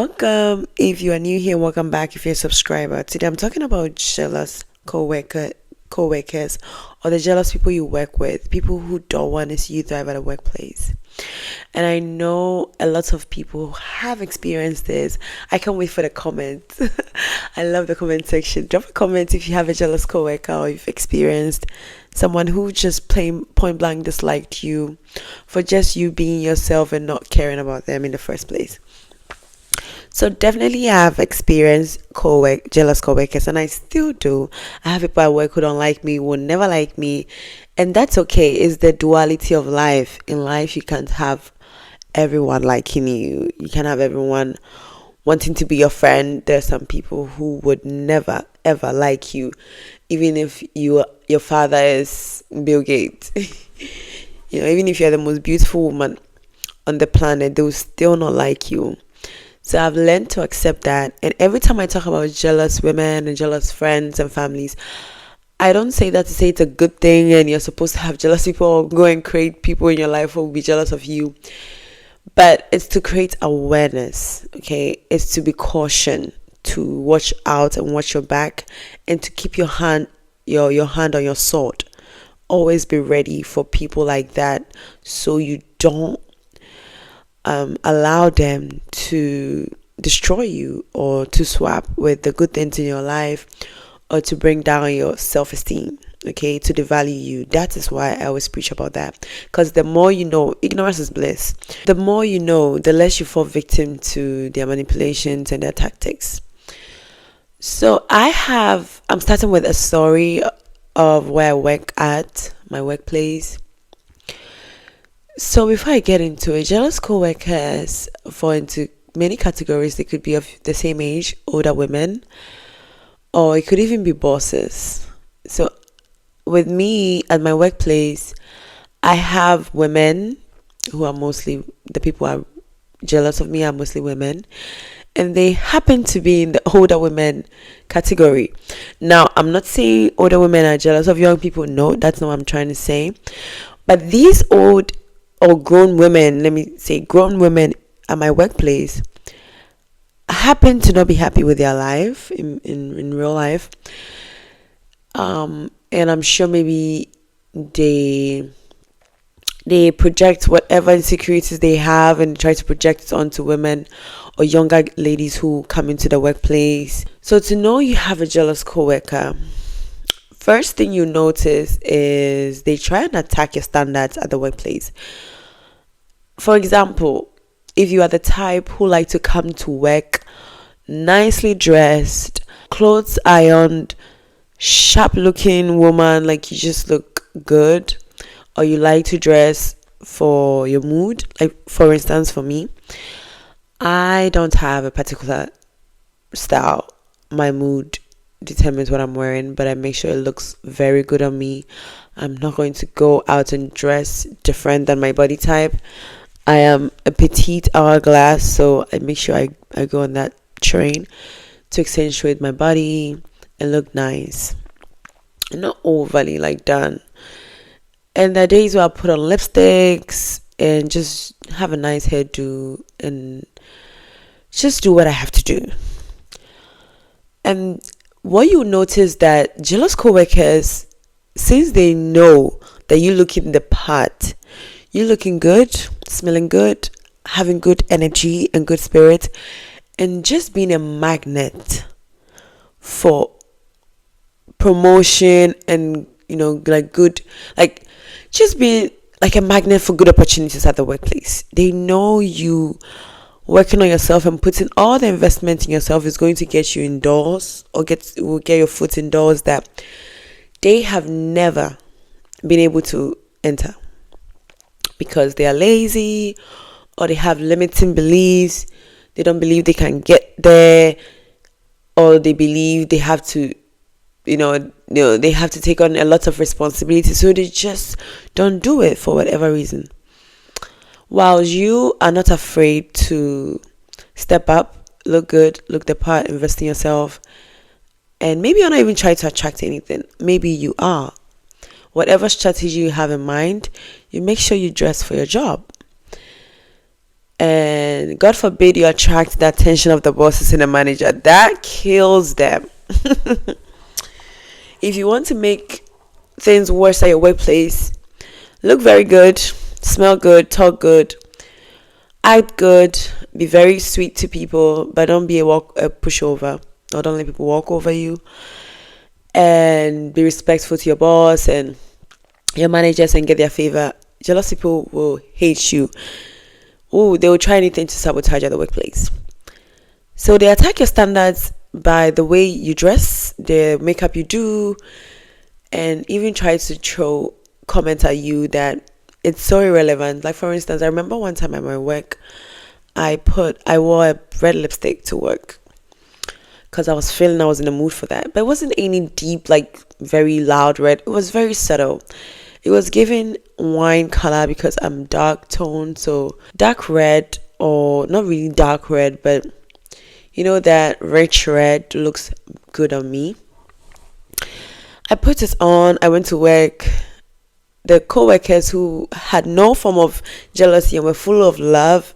Welcome. If you are new here, welcome back. If you're a subscriber, today I'm talking about jealous co-workers, or the jealous people you work with, people who don't want to see you thrive at a workplace. And I know a lot of people have experienced this. I can't wait for the comments. I love the comment section. Drop a comment if you have a jealous coworker or you've experienced someone who just plain point blank disliked you for just you being yourself and not caring about them in the first place. So definitely I have experienced jealous coworkers, and I still do. I have people at work who don't like me, will never like me, and that's okay. It's the duality of life. In life, you can't have everyone liking you. You can't have everyone wanting to be your friend. There's some people who would never ever like you, even if your father is Bill Gates. Even if you're the most beautiful woman on the planet, they will still not like you. So I've learned to accept that. And every time I talk about jealous women and jealous friends and families, I don't say that to say it's a good thing and you're supposed to have jealous people or go and create people in your life who will be jealous of you. But it's to create awareness, okay? It's to be caution, to watch out and watch your back, and to keep your hand on your sword. Always be ready for people like that, so you don't allow them to destroy you or to swap with the good things in your life or to bring down your self-esteem, okay, to devalue you. That is why I always preach about that, because the more you know, ignorance is bliss. The more you know, the less you fall victim to their manipulations and their tactics. So I'm starting with a story of where I work at, my workplace. So before I get into it, jealous co-workers fall into many categories. They could be of the same age, older women, or it could even be bosses. So with me at my workplace, I have women who are mostly, the people who are jealous of me are mostly women, and they happen to be in the older women category. Now, I'm not saying older women are jealous of young people. No, that's not what I'm trying to say. But these old or grown women, let me say grown women at my workplace, happen to not be happy with their life in real life. And I'm sure maybe they project whatever insecurities they have and try to project it onto women or younger ladies who come into the workplace. So to know you have a jealous coworker, first thing you notice is they try and attack your standards at the workplace. For example, if you are the type who like to come to work nicely dressed, clothes ironed, sharp looking woman, like you just look good, or you like to dress for your mood, like for instance for me, I don't have a particular style. My mood determines what I'm wearing, but I make sure it looks very good on me. I'm not going to go out and dress different than my body type. I am a petite hourglass, so I make sure I go on that train to accentuate my body and look nice and not overly like done. And there are days where I put on lipsticks and just have a nice hairdo and just do what I have to do. And what you notice that jealous coworkers, since they know that you look in the part, you're looking good, smelling good, having good energy and good spirit, and just being a magnet for promotion and just being like a magnet for good opportunities at the workplace. They know you working on yourself and putting all the investment in yourself is going to get you indoors or will get your foot indoors that they have never been able to enter because they are lazy or they have limiting beliefs. They don't believe they can get there, or they believe they have to they have to take on a lot of responsibility, so they just don't do it for whatever reason. While you are not afraid to step up, look good, look the part, invest in yourself, and maybe you're not even trying to attract anything. Maybe you are. Whatever strategy you have in mind, you make sure you dress for your job. and God forbid you attract the attention of the bosses and the manager. That kills them. If you want to make things worse at your workplace, look very good, smell good, talk good, act good, be very sweet to people, but don't be a pushover, or don't let people walk over you, and be respectful to your boss and your managers and get their favor. Jealous people will hate you. Oh, they will try anything to sabotage at the workplace. So they attack your standards by the way you dress, the makeup you do, and even try to throw comments at you that it's so irrelevant. Like, for instance, I remember one time at my work, I wore a red lipstick to work because I was feeling I was in the mood for that. But it wasn't any deep, like very loud red. It was very subtle. It was giving wine color because I'm dark toned, so dark red, or not really dark red, but you know, that rich red looks good on me. I put it on. I went to work. The co-workers who had no form of jealousy and were full of love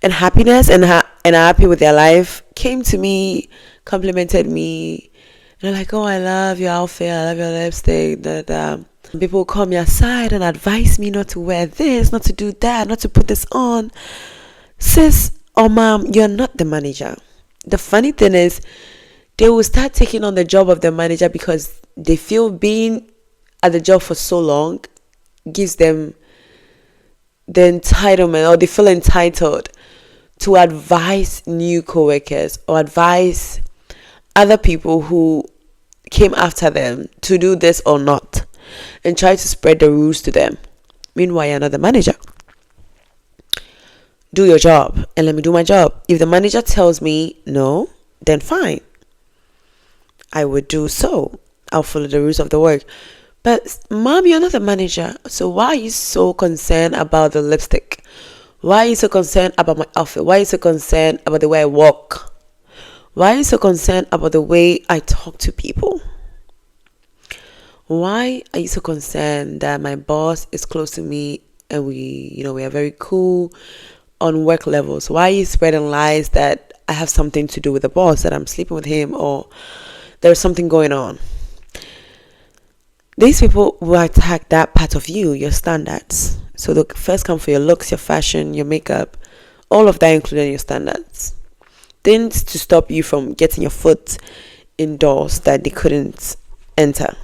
and happiness and are happy with their life came to me, complimented me, and they're like, "Oh, I love your outfit. I love your lipstick." People call me aside and advise me not to wear this, not to do that, not to put this on. Sis or mom, you're not the manager. The funny thing is, they will start taking on the job of the manager because they feel being at the job for so long gives them the entitlement, or they feel entitled to advise new co-workers or advise other people who came after them to do this or not, and try to spread the rules to them. Meanwhile, you're not the manager. Do your job and let me do my job. If the manager tells me no, then fine, I would do so. I'll follow the rules of the work. But mom, you're not the manager, so why are you so concerned about the lipstick? Why are you so concerned about my outfit? Why are you so concerned about the way I walk? Why are you so concerned about the way I talk to people? Why are you so concerned that my boss is close to me and we are very cool on work levels? Why are you spreading lies that I have something to do with the boss, that I'm sleeping with him, or there's something going on? These people will attack that part of you, your standards. So they'll first come for your looks, your fashion, your makeup, all of that, including your standards. Things to stop you from getting your foot indoors that they couldn't enter.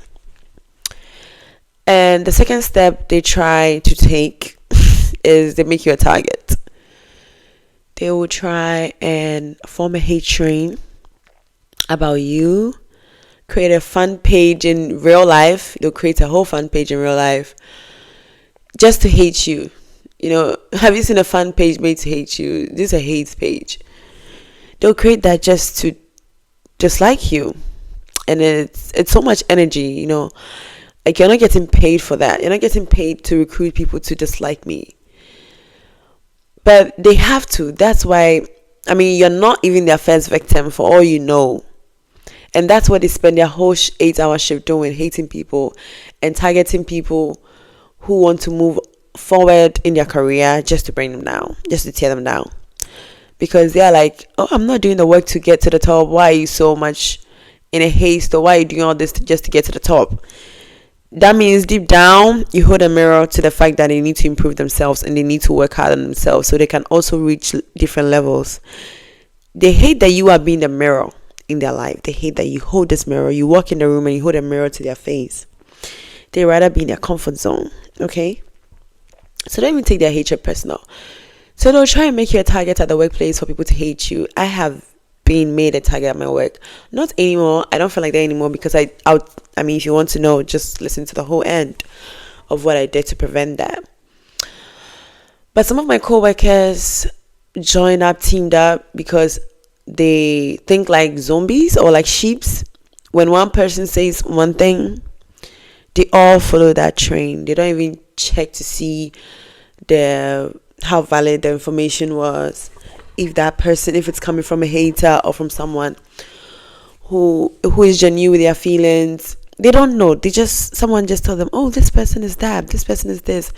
And the second step they try to take is they make you a target. They will try and form a hate train about you, create a fan page in real life. They'll create a whole fan page in real life just to hate you. Have you seen a fan page made to hate you? This is a hate page. They'll create that just to dislike you. And it's so much energy, Like, you're not getting paid for that. You're not getting paid to recruit people to dislike me. But they have to. That's why, you're not even their first victim, for all you know. And that's what they spend their whole 8-hour shift doing, hating people and targeting people who want to move forward in their career just to bring them down, just to tear them down. Because they are like, "Oh, I'm not doing the work to get to the top. Why are you so much in a haste? Or why are you doing all this just to get to the top?" That means deep down, you hold a mirror to the fact that they need to improve themselves and they need to work hard on themselves so they can also reach different levels. They hate that you are being the mirror in their life. They hate that you hold this mirror. You walk in the room and you hold a mirror to their face. They rather be in their comfort zone. Okay? So don't even take their hatred personal. So they'll try and make you a target at the workplace for people to hate you. I have been made a target at my work. Not anymore. I don't feel like that anymore because if you want to know, just listen to the whole end of what I did to prevent that. But some of my co-workers teamed up because they think like zombies or like sheeps. When one person says one thing, they all follow that train. They don't even check to see how valid the information was. If it's coming from a hater or from someone who is genuine with their feelings, they don't know. Someone just tell them, "Oh, this person is that, this person is this,"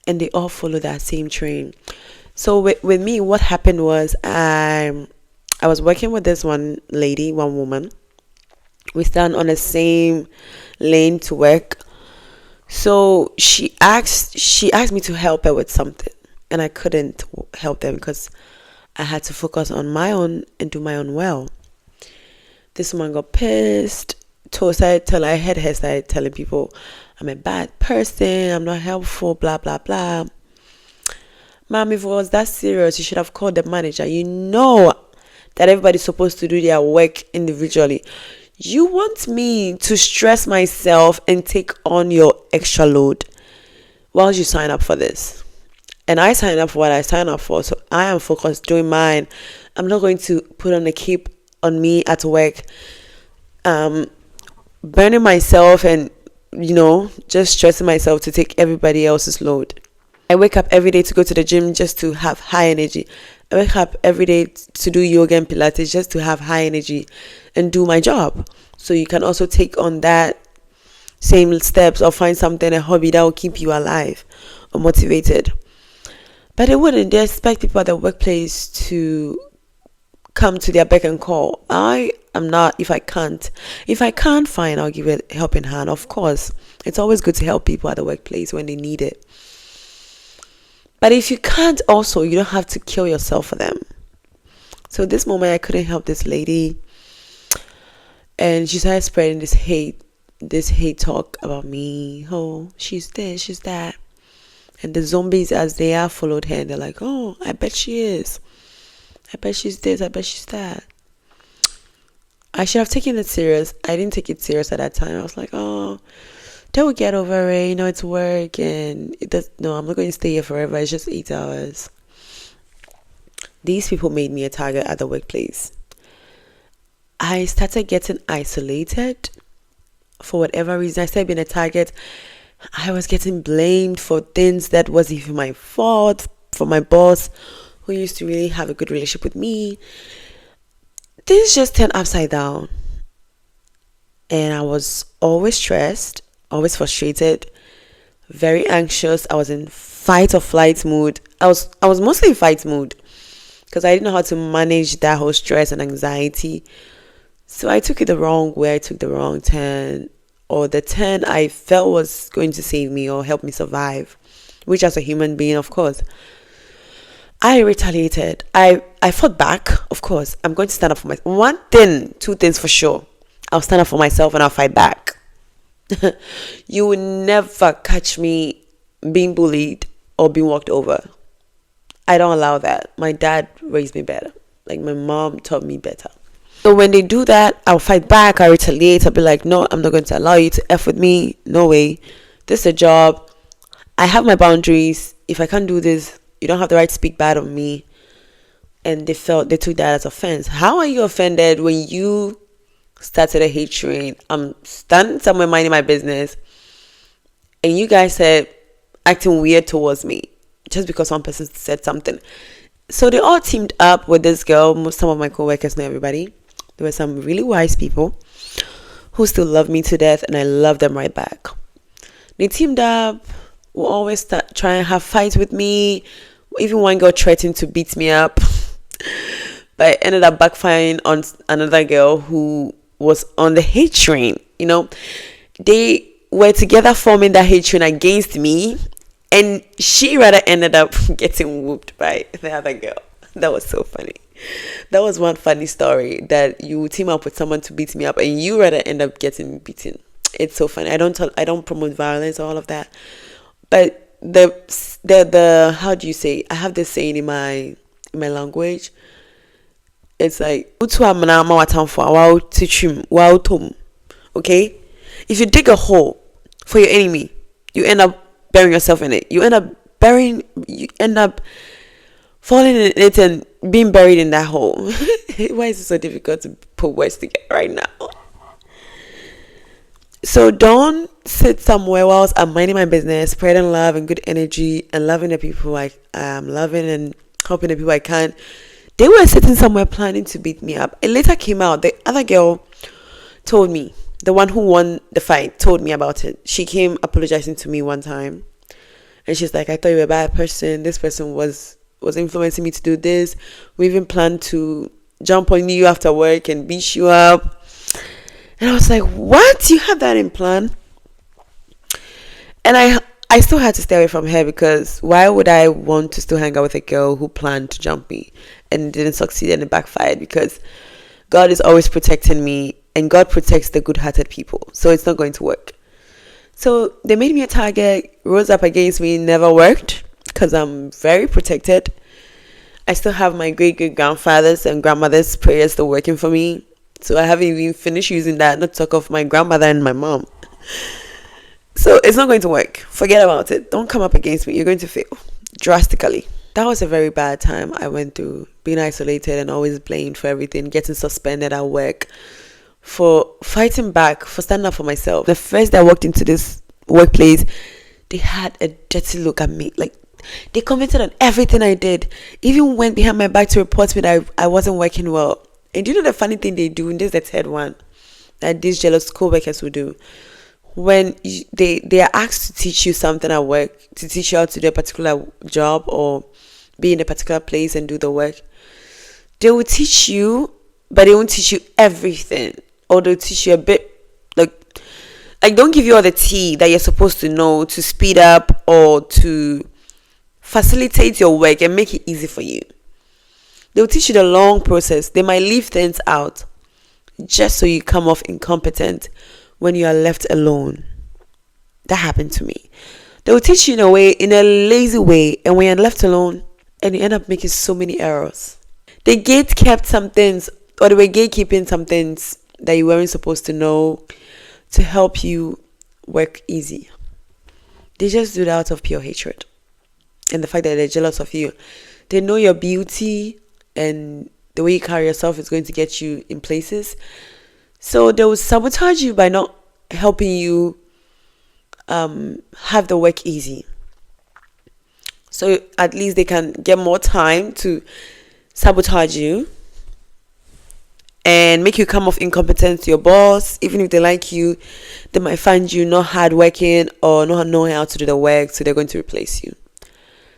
and they all follow that same train. So with me, what happened was I was working with this one lady, one woman. We stand on the same lane to work. So she asked me to help her with something, and I couldn't help them because I had to focus on my own and do my own well. This woman got pissed. I heard her started telling people I'm a bad person, I'm not helpful, blah blah blah. Ma'am, if it was that serious, you should have called the manager. You know that everybody's supposed to do their work individually. You want me to stress myself and take on your extra load? Why don't you sign up for this? And I signed up for what I signed up for, so I am focused doing mine. I'm not going to put on a cape on me at work, burning myself and just stressing myself to take everybody else's load. I wake up every day to go to the gym just to have high energy. I wake up every day to do yoga and Pilates just to have high energy and do my job. So you can also take on that same steps or find something, a hobby that will keep you alive or motivated. But they wouldn't. They expect people at the workplace to come to their beck and call. I am not. If I can't, fine, I'll give it a helping hand. Of course, it's always good to help people at the workplace when they need it. But if you can't also, you don't have to kill yourself for them. So this moment I couldn't help this lady. And she started spreading this hate talk about me. Oh, she's this, she's that. And the zombies as they are followed her and they're like, oh, I bet she is. I bet she's this, I bet she's that. I should have taken it serious. I didn't take it serious at that time. I was like, oh, they will get over it, it's work, and I'm not going to stay here forever, it's just 8 hours. These people made me a target at the workplace. I started getting isolated for whatever reason. I started being a target. I was getting blamed for things that wasn't even my fault, for my boss, who used to really have a good relationship with me. Things just turned upside down. And I was always stressed, always frustrated, very anxious. I was in fight or flight mood. I was mostly in fight mood because I didn't know how to manage that whole stress and anxiety. So I took it the wrong way. I took the wrong turn, or the turn I felt was going to save me or help me survive, which as a human being, of course. I retaliated. I fought back, of course. I'm going to stand up for myself. Two things for sure. I'll stand up for myself and I'll fight back. You will never catch me being bullied or being walked over. I don't allow that. My dad raised me better. Like my mom taught me better. So when they do that, I'll fight back. I retaliate. I'll be like, no, I'm not going to allow you to F with me. No way. This is a job. I have my boundaries. If I can't do this, you don't have the right to speak bad on me. And they took that as offense. How are you offended when you started a hate train? I'm standing somewhere minding my business, and you guys said acting weird towards me just because one person said something. So they all teamed up with this girl. Some of my co-workers, not everybody. There were some really wise people who still love me to death, and I love them right back. They teamed up, will always try and have fights with me. Even one girl threatened to beat me up, but I ended up backfiring on another girl who was on the hate train. They were together forming that hate train against me, and she rather ended up getting whooped by the other girl. That was so funny. That was one funny story, that you team up with someone to beat me up and you rather end up getting beaten. It's so funny. I don't promote violence or all of that, but the how do you say? I have this saying in my language. It's like, okay? If you dig a hole for your enemy, you end up burying yourself in it. You end up falling in it and being buried in that hole. Why is it so difficult to put words together right now? So don't sit somewhere whilst I'm minding my business, spreading love and good energy and loving the people I am loving and helping the people I can. They were sitting somewhere planning to beat me up. It later came out. The other girl told me, the one who won the fight, told me about it. She came apologizing to me one time. And she's like, I thought you were a bad person. This person was was influencing me to do this. We even planned to jump on you after work and beat you up. And I was like, what? You had that in plan? And I still had to stay away from her, because why would I want to still hang out with a girl who planned to jump me and didn't succeed and it backfired? Because God is always protecting me, and God protects the good-hearted people. So it's not going to work. So they made me a target, rose up against me, never worked, because I'm very protected. I still have my great-great-grandfathers and grandmothers' prayers still working for me. So I haven't even finished using that, not to talk of my grandmother and my mom. So it's not going to work. Forget about it. Don't come up against me. You're going to fail drastically. That was a very bad time I went through, being isolated and always blamed for everything, getting suspended at work, for fighting back, for standing up for myself. The first day I walked into this workplace, they had a dirty look at me. Like, they commented on everything I did. Even went behind my back to report me that I wasn't working well. And do you know the funny thing they do? And this is the third one that these jealous co-workers will do. When they are asked to teach you something at work, to teach you how to do a particular job or be in a particular place and do the work, they will teach you, but they won't teach you everything. Or they'll teach you a bit, like don't give you all the tea that you're supposed to know to speed up or to facilitate your work and make it easy for you. They'll teach you the long process. They might leave things out just so you come off incompetent when you are left alone. That happened to me. They will teach you in a lazy way, and when you're left alone, and you end up making so many errors. They kept some things, or they were gatekeeping some things that you weren't supposed to know to help you work easy. They just do that out of pure hatred. And the fact that they're jealous of you. They know your beauty and the way you carry yourself is going to get you in places. So they will sabotage you by not helping you have the work easy. So at least they can get more time to sabotage you and make you come off incompetent to your boss. Even if they like you, they might find you not hardworking or not knowing how to do the work, so they're going to replace you.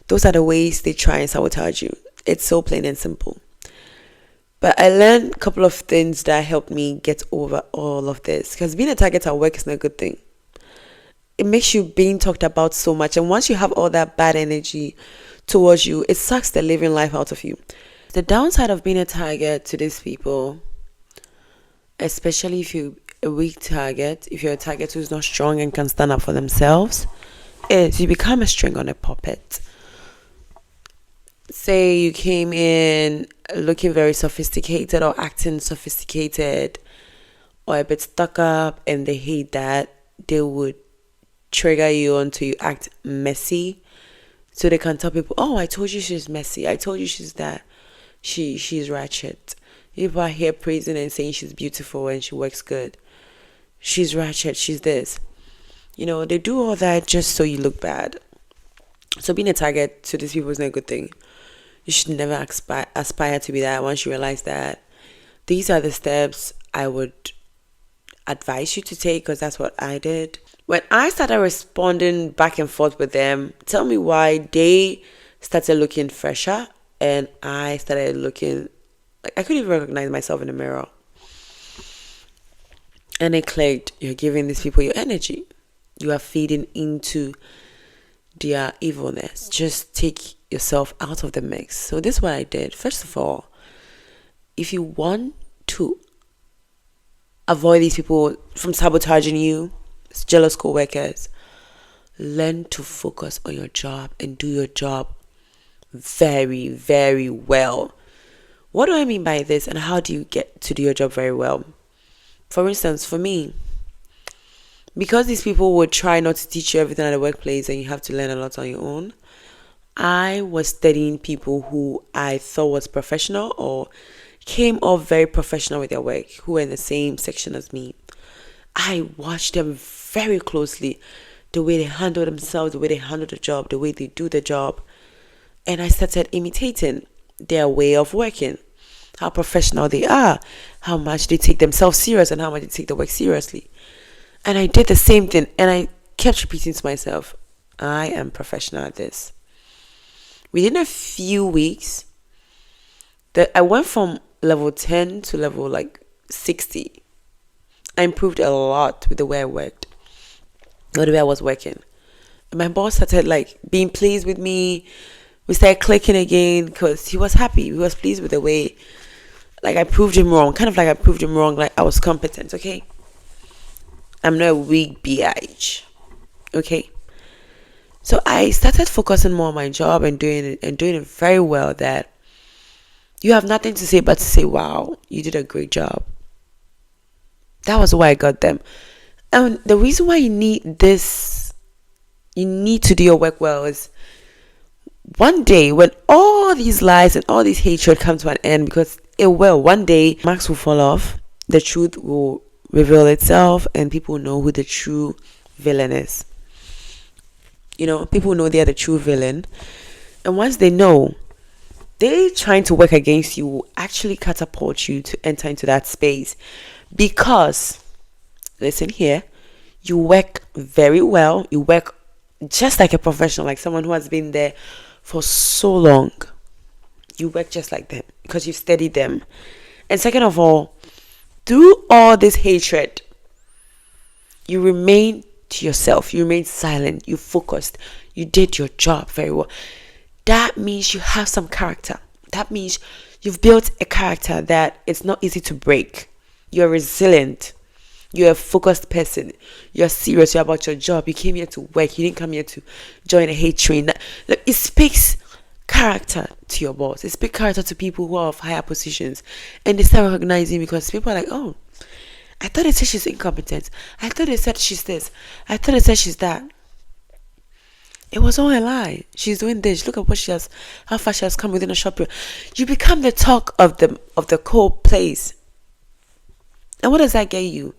Those are the ways they try and sabotage you. It's so plain and simple. But I learned a couple of things that helped me get over all of this. Because being a target at work is not a good thing. It makes you being talked about so much. And once you have all that bad energy towards you, it sucks the living life out of you. The downside of being a target to these people, especially if you're a weak target, if you're a target who's not strong and can stand up for themselves, is you become a string on a puppet. Say you came in looking very sophisticated or acting sophisticated or a bit stuck up, and they hate that. They would trigger you until you act messy, so they can tell people, oh, I told you she's messy, I told you she's that, she's ratchet. People are here praising and saying she's beautiful and she works good, she's ratchet, she's this. They do all that just so you look bad. So being a target to these people is not a good thing. You should never aspire to be that. Once you realize that, these are the steps I would advise you to take, because that's what I did. When I started responding back and forth with them, tell me why they started looking fresher and I started looking like I couldn't even recognize myself in the mirror. And it clicked. You're giving these people your energy. You are feeding into their evilness. Just take yourself out of the mix. So this is what I did. First of all, if you want to avoid these people from sabotaging you, jealous co-workers, learn to focus on your job and do your job very, very well. What do I mean by this, and how do you get to do your job very well? For instance, for me, because these people would try not to teach you everything at the workplace and you have to learn a lot on your own, I was studying people who I thought was professional or came off very professional with their work, who were in the same section as me. I watched them very closely, the way they handle themselves, the way they handle the job, the way they do the job. And I started imitating their way of working, how professional they are, how much they take themselves serious and how much they take the work seriously. And I did the same thing, and I kept repeating to myself, I am professional at this. Within a few weeks, that I went from level 10 to level like 60. I improved a lot with the way I worked, or the way I was working. And my boss started like being pleased with me. We started clicking again because he was happy. He was pleased with the way, like, I proved him wrong. Kind of like I proved him wrong, like I was competent, okay? I'm not a weak bitch, okay? So I started focusing more on my job and doing it very well, that you have nothing to say but to say, wow, you did a great job. That was why I got them. And the reason why you need this, you need to do your work well, is one day when all these lies and all this hatred come to an end, because it will, one day masks will fall off, the truth will reveal itself, and people know who the true villain is. People know they are the true villain, and once they know, they trying to work against you will actually catapult you to enter into that space. Because, listen here, you work very well, you work just like a professional, like someone who has been there for so long. You work just like them because you've studied them. And second of all, through all this hatred, you remain to yourself, you remain silent, you focused, you did your job very well. That means you have some character. That means you've built a character that it's not easy to break. You're resilient. You're a focused person. You're serious. You're about your job. You came here to work. You didn't come here to join a hate train. It speaks character to your boss. It speaks character to people who are of higher positions. And they start recognizing, because people are like, oh, I thought they said she's incompetent. I thought they said she's this. I thought they said she's that. It was all a lie. She's doing this. Look at how far she has come within a short period. You become the talk of the whole place. And what does that get you?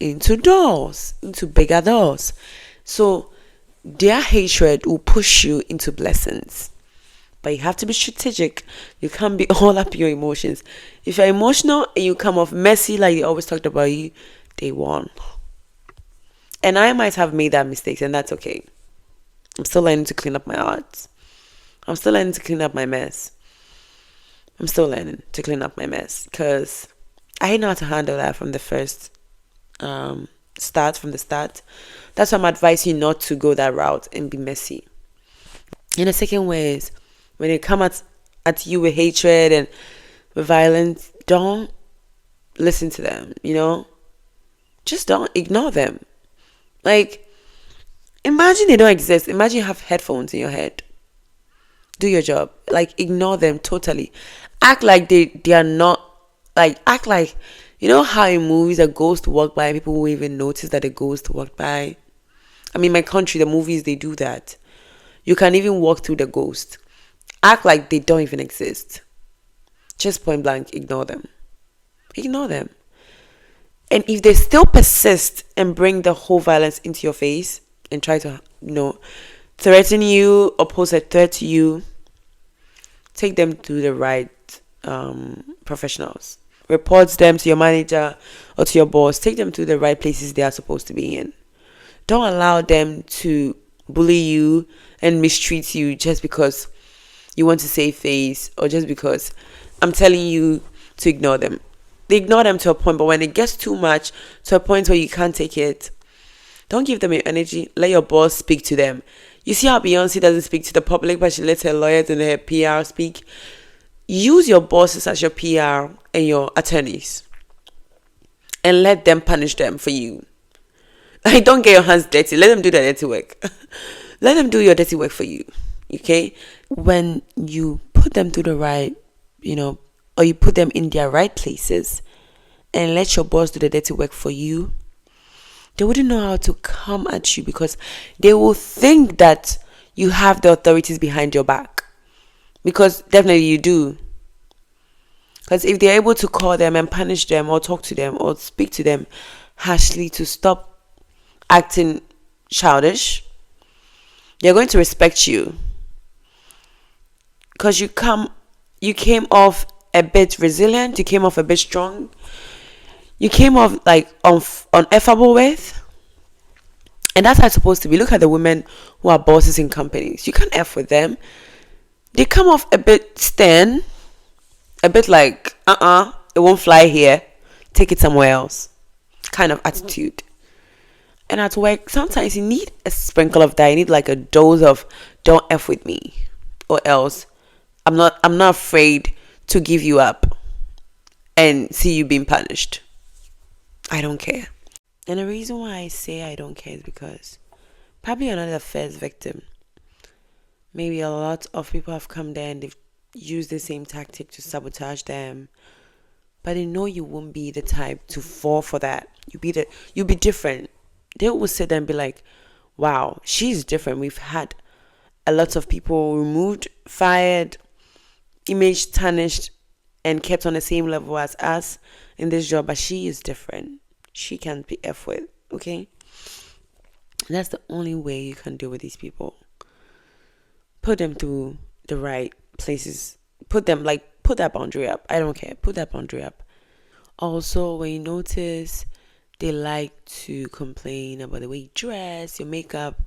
Into doors, into bigger doors. So their hatred will push you into blessings. But you have to be strategic. You can't be all up in your emotions. If you're emotional and you come off messy like they always talked about you, they won. And I might have made that mistake, and that's okay. I'm still learning to clean up my art. I'm still learning to clean up my mess. Because I didn't know how to handle that from the first start. That's why I'm advising you not to go that route and be messy. And the second way is, when they come at you with hatred and with violence, don't listen to them, Just don't ignore them. Like, imagine they don't exist. Imagine you have headphones in your head. Do your job. Like, ignore them totally. Act like they are not, like, act like, how in movies a ghost walk by and people will even notice that a ghost walked by. I mean, my country, the movies, they do that. You can even walk through the ghost. Act like they don't even exist. Just point blank, ignore them. Ignore them. And if they still persist and bring the whole violence into your face and try to, threaten you or pose a threat to you, take them to the right professionals. Report them to your manager or to your boss. Take them to the right places they are supposed to be in. Don't allow them to bully you and mistreat you just because you want to save face, or just because I'm telling you to ignore them. They ignore them to a point, but when it gets too much, to a point where you can't take it, don't give them your energy. Let your boss speak to them. You see how Beyonce doesn't speak to the public, but she lets her lawyers and her PR speak? Use your bosses as your PR and your attorneys, and let them punish them for you. Like, don't get your hands dirty. Let them do the dirty work. Let them do your dirty work for you. Okay? When you put them through the right, or you put them in their right places and let your boss do the dirty work for you, they wouldn't know how to come at you, because they will think that you have the authorities behind your back. Because definitely you do. Because if they're able to call them and punish them or talk to them or speak to them harshly to stop acting childish, they're going to respect you. Because you came off a bit resilient, you came off a bit strong, you came off like uneffable with. And that's how it's supposed to be. Look at the women who are bosses in companies. You can't F with them. they come off a bit stern, a bit like, it won't fly here, take it somewhere else kind of attitude. And at work, sometimes you need a sprinkle of that. You need like a dose of don't F with me, or else I'm not afraid to give you up and see you being punished. I don't care. And the reason why I say I don't care is because probably you're not the first victim. Maybe a lot of people have come there and they've used the same tactic to sabotage them. But they know you won't be the type to fall for that. You'll be different. They will sit there and be like, wow, she's different. We've had a lot of people removed, fired, image tarnished, and kept on the same level as us in this job, but she is different. She can't be F with, okay? And that's the only way you can deal with these people. Put them through the right places. Put that boundary up. I don't care. Put that boundary up. Also, when you notice they like to complain about the way you dress, your makeup,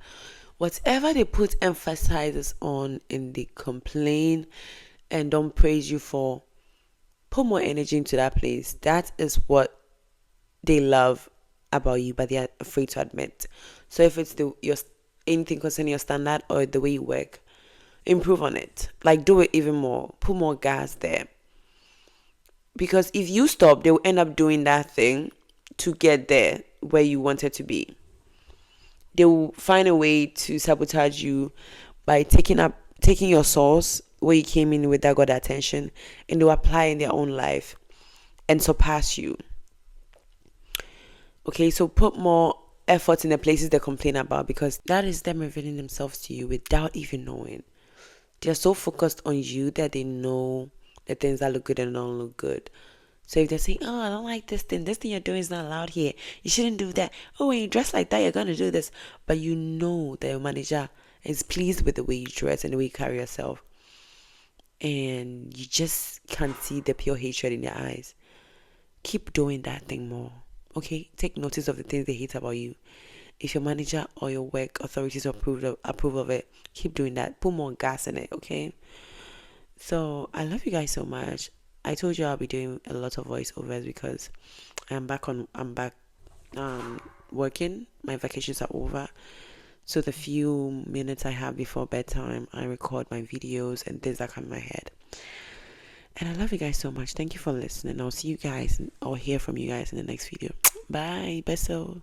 whatever they put emphasizes on and they complain and don't praise you for, put more energy into that place. That is what they love about you, but they're afraid to admit. So if it's your anything concerning your standard or the way you work, improve on it. Like, do it even more. Put more gas there. Because if you stop, they will end up doing that thing to get there where you wanted to be. They will find a way to sabotage you by taking your source where you came in with that got attention, and they'll apply in their own life and surpass you. Okay, so put more effort in the places they complain about, because that is them revealing themselves to you without even knowing. They're so focused on you that they know the things that look good and don't look good. So if they're saying, oh, I don't like this thing you're doing is not allowed here, you shouldn't do that. Oh, when you dress like that, you're going to do this. But you know that your manager is pleased with the way you dress and the way you carry yourself. And you just can't see the pure hatred in their eyes. Keep doing that thing more. Okay? Take notice of the things they hate about you. If your manager or your work authorities approve of it, keep doing that. Put more gas in it, okay? So I love you guys so much. I told you I'll be doing a lot of voiceovers because I'm back working. My vacations are over. So the few minutes I have before bedtime, I record my videos and things that come in my head. And I love you guys so much. Thank you for listening. I'll see you guys or hear from you guys in the next video. Bye. Beso.